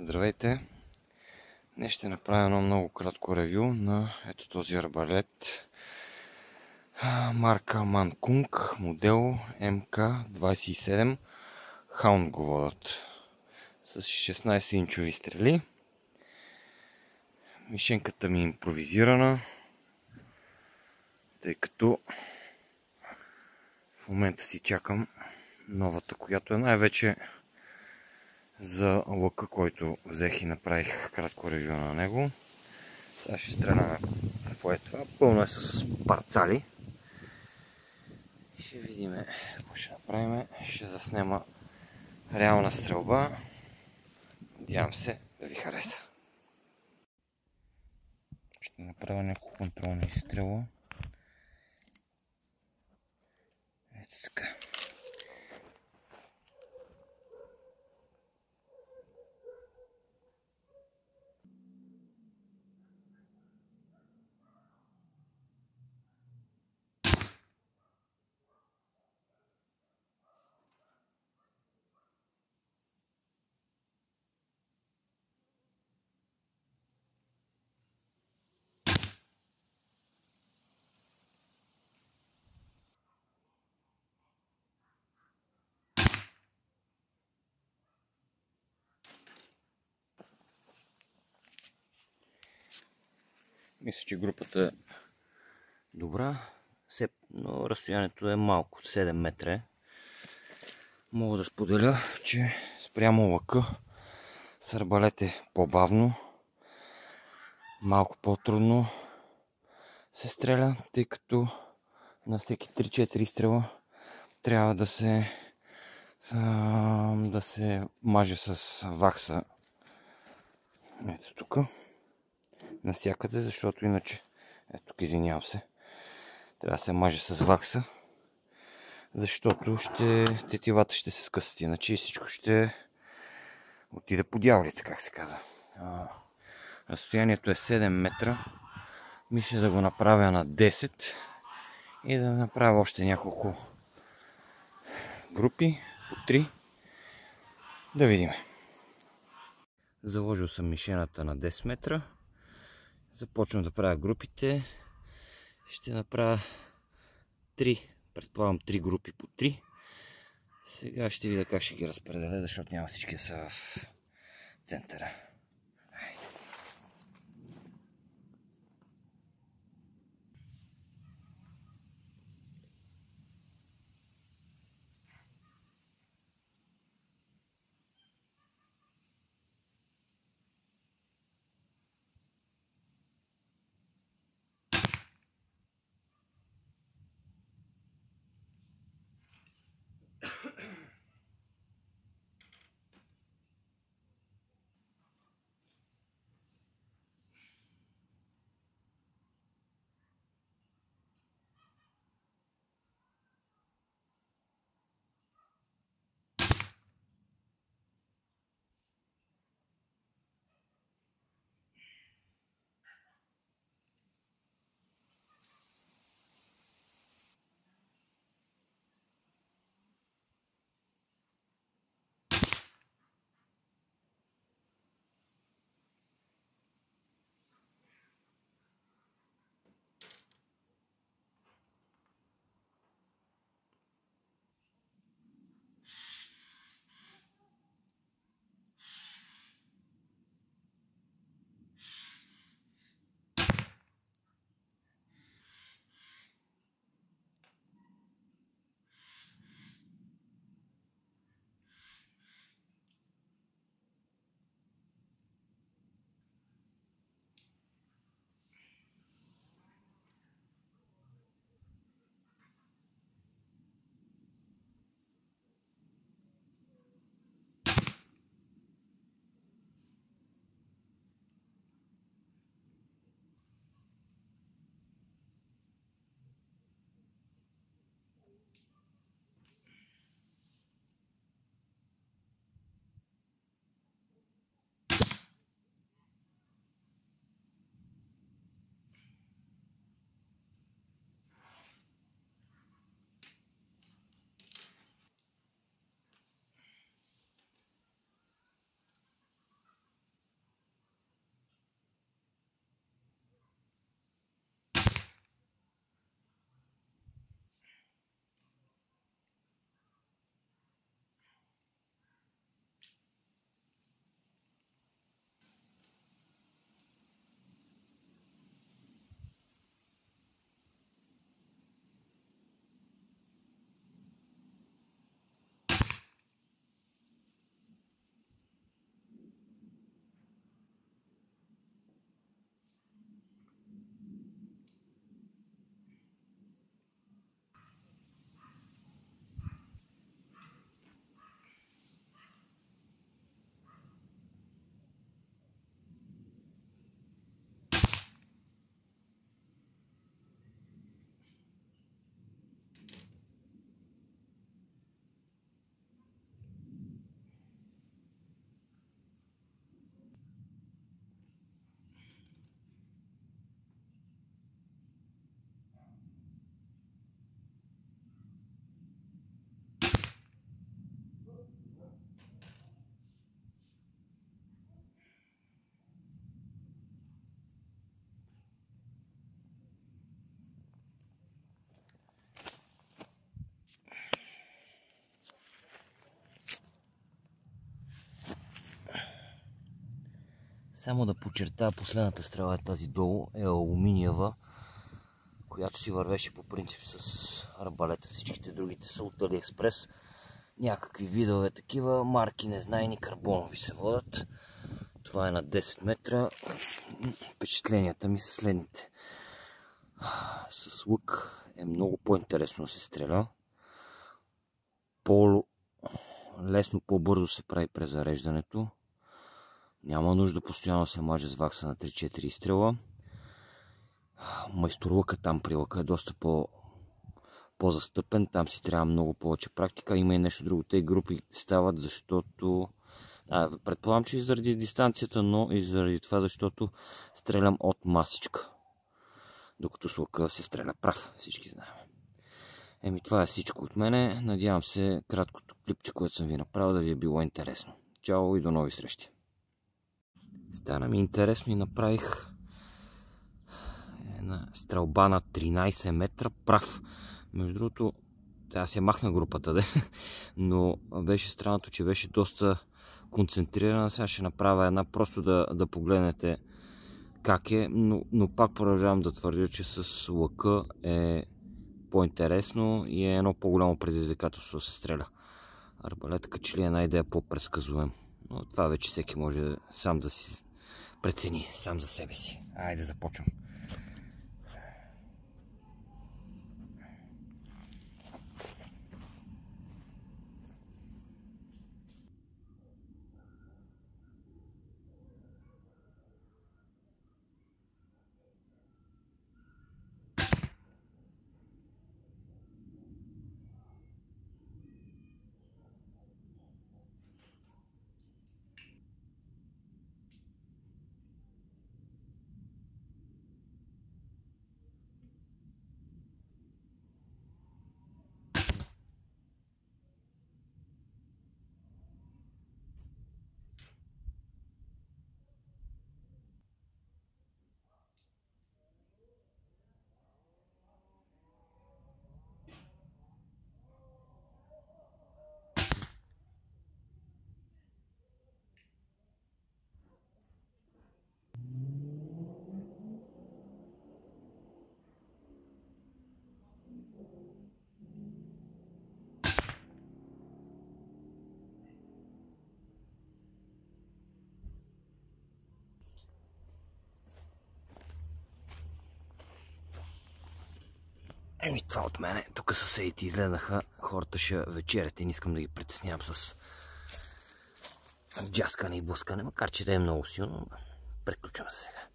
Здравейте! Днес ще направя едно много кратко ревю на ето този арбалет. Марка Манкунг, модел МК-27. Hound го водят. С 16-инчови стрели. Мишенката ми е импровизирана, тъй като в момента си чакам новата, която е най-вече за лъка, който взех и направих кратко ревю на него. Сега ще стреляме по това. Пълно е с парцали. Ще видим какво ще направим. Ще заснема реална стрелба. Надявам се да ви хареса. Ще направя няколко контролни изстрела. Ето така. Мисля, че групата е добра, но разстоянието е малко, 7 метра. Мога да споделя, че спрямо лъка с арбалет е по-бавно, малко по-трудно се стреля, тъй като на всеки 3-4 стрела трябва да се маже с вакса. Ето тук. Насякъде, защото иначе, ето тук, извинявам се, трябва да се маже с вакса, защото тетивата ще се скъсат, иначе и всичко ще отиде по дяволите, как се казва. Разстоянието е 7 метра. Мисля да го направя на 10 и да направя още няколко групи, по 3. Да видим. Заложил съм мишената на 10 метра. Започвам да правя групите. Ще направя 3, предполагам 3 групи по 3. Сега ще видя как ще ги разпределя, защото няма всички са в центъра. Айде. Само да подчертая, последната стрела е тази долу, е алуминиева, която си вървеше по принцип с арбалета. Всичките другите са от Алиекспрес. Някакви видове такива, марки незнайни, карбонови се водят. Това е на 10 метра. Впечатленията ми са следните. С лък е много по-интересно да се стреля. По-лесно, по-бързо се прави презареждането. Няма нужда постоянно се маже с вакса на 3-4 изстрела. Майсторлъка там при лъка е доста по-застъпен. Там си трябва много повече практика. Има и нещо друго. Те групи стават, защото... предполагам, че и заради дистанцията, но и заради това, защото стрелям от масичка. Докато с лъка се стреля прав. Всички знаем. Това е всичко от мене. Надявам се краткото клипче, което съм ви направил, да ви е било интересно. Чао и до нови срещи! Стана ми интересно и направих една стрелба на 13 метра прав. Между другото, сега се махна групата, но беше странното, че беше доста концентрирана. Сега ще направя една, просто да погледнете как е, но пак продължавам да твърдя, че с лъка е по-интересно и е едно по-голямо предизвикателство да се стреля. Арбалет като че ли е една идея по-предсказуем. Но това вече всеки може сам да си прецени, сам за себе си. Айде започвам. Това от мене. Тук съседите излезнаха. Хората ще вечерят и не искам да ги притеснявам с джаскане и блъскане, макар че да е много силно. Приключвам се сега.